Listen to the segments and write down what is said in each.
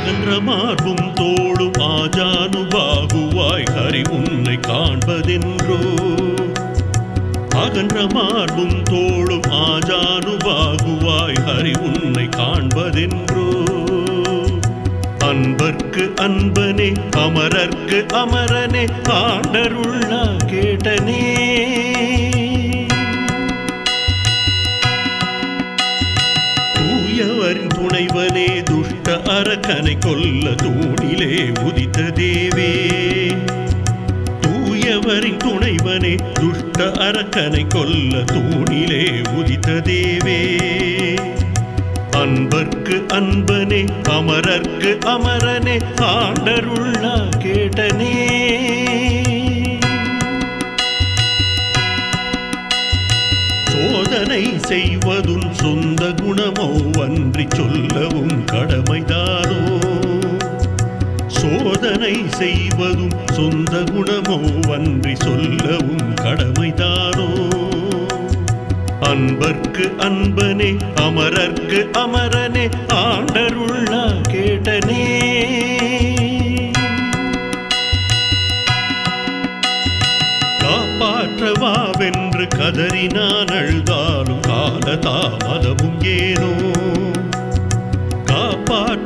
அகன்ற மார்பும் தோளும் ஆஜானுபாகுவாய் ஹரி உன்னை காண்பதென்றோ அகன்ற மார்பும் தோளும் ஆஜானுபாகுவாய் ஹரி உன்னை காண்பதென்றோ அன்பர்க்கு அன்பனே அமரர்க்கு அமரனே ஆண்டருள்ளா கேட்டனே தூயவரின் துணைவனே துஷ்ட அரக்கனை கொல்ல தூணிலே உதித்த தேவே தூயவரின் துணைவனே துஷ்ட அரக்கனை கொல்ல தூணிலே உதித்த தேவே அன்பர்க்கு அன்பனே அமரர்க்கு அமரனே ஆண்டருள்ளா கேட்டனே சோதனை செய்வதும் சொந்த குணமோ அன்றி சொல்லவும் கடமைதானோ சோதனை செய்வதும் சொந்த குணமோ அன்றி சொல்லவும் கடமைதானோ அன்பர்க்கு அன்பனே அமரர்க்கு அமரனே ஆண்டருள்ளா கேட்டனே காப்பாற்றவாவென்று கதறினான் அழுதாலும் காலதாமதமும் ஏனோ காப்பாற்றவாவென்று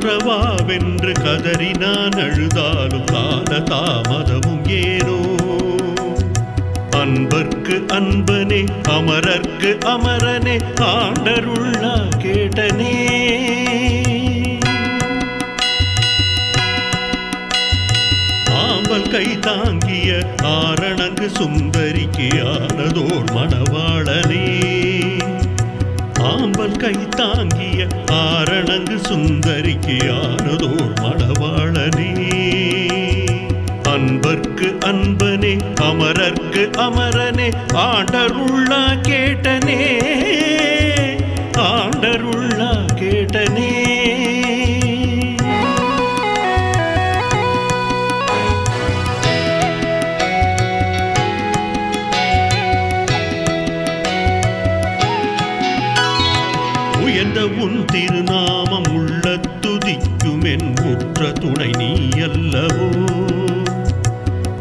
கதறினான் அழுதாலும் காலதாமதமும் ஏனோ அன்பர்க்கு அன்பனே அமரர்க்கு அமரனே ஆண்டருள்ளா கேட்டனே ஆம்பல் கை தாங்கிய ஆரணங்கு சுந்தரிக்கு ஆனதோர் மணவாளனே ஆம்பல் கை தாங்கிய ஆரணங்கு சுந்தரிக்கு ஆனதோர் மணவாளனே அன்பர்க்கு அன்பனே அமரர்க்கு அமரனே ஆண்டருள்ளா கேட்டனே ஆண்டருள்ளா கேட்டனே உயர்ந்த உன் திருநாமம் உள்ள துதிக்கும் என் உற்ற துணை நீ அல்லவோ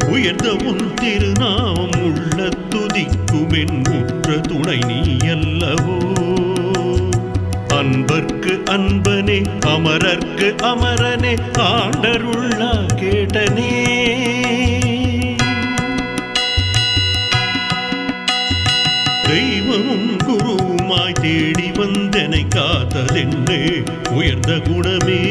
உயர்ந்த உன் திருநாமம் உள்ள துதிக்கும் என் உற்ற துணை நீ அல்லவோ அன்பர்க்கு அன்பனே அமரர்க்கு அமரனே ஆண்டருள்ளா கேட்டனே தெய்வமும் குருவுமாய் தேடி வந்தனை காத்ததென்னே உயர்ந்த குணமே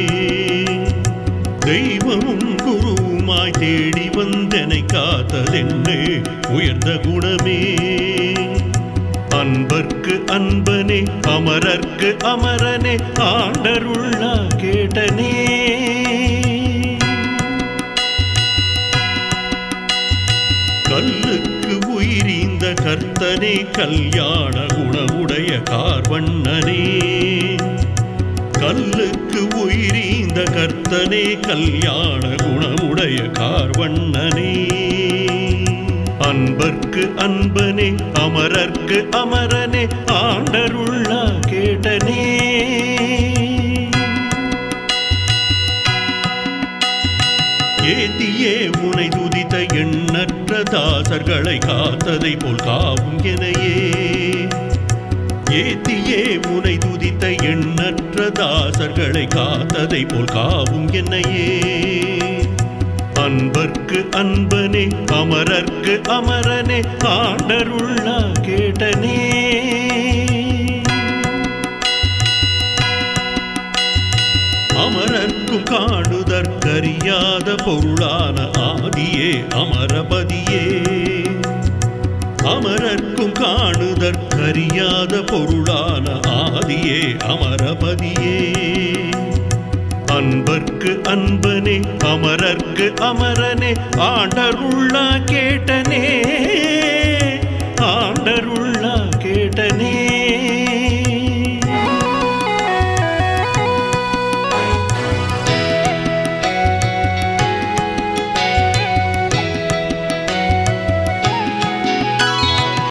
தெய்வமும் குருவுமாய் தேடி வந்தனை காத்ததென்னே உயர்ந்த குணமே அன்பர்க்கு அன்பனே அமரர்க்கு அமரனே ஆண்டருள்ளா கேட்டனே கல்லுக்கு உயிரீந்த கர்த்தனே கல்யாண குணமுடைய கார்வண்ணனே கல்லுக்கு உயிரீந்த கர்த்தனே கல்யாண குணமுடைய கார்வண்ணனே அன்பர்க்கு அன்பனே அமரர்க்கு அமரனே ஆண்டருள்ளா கேட்டனே ஏத்தியே உனை துதித்த எண்ணற்ற தாசர்களை காத்ததை போல் காவும் எனையே ஏத்தியே உனை துதித்த எண்ணற்ற தாசர்களை காத்ததை போல் காவும் என்னையே அன்பர்க்கு அன்பனே அமரர்க்கு அமரனே ஆண்டருள்ளா கேட்டனே அமரர்க்கும் காணுதற்கறியாத பொருளான ஆதியே அமரபதியே அமரர்க்கும் காணுதற்கறியாத பொருளான ஆதியே அமரபதியே அன்பர்க்கு அன்பனே அமரர்க்கு அமரனே ஆண்டருள்ளா கேட்டனே ஆண்டருள்ளா கேட்டனே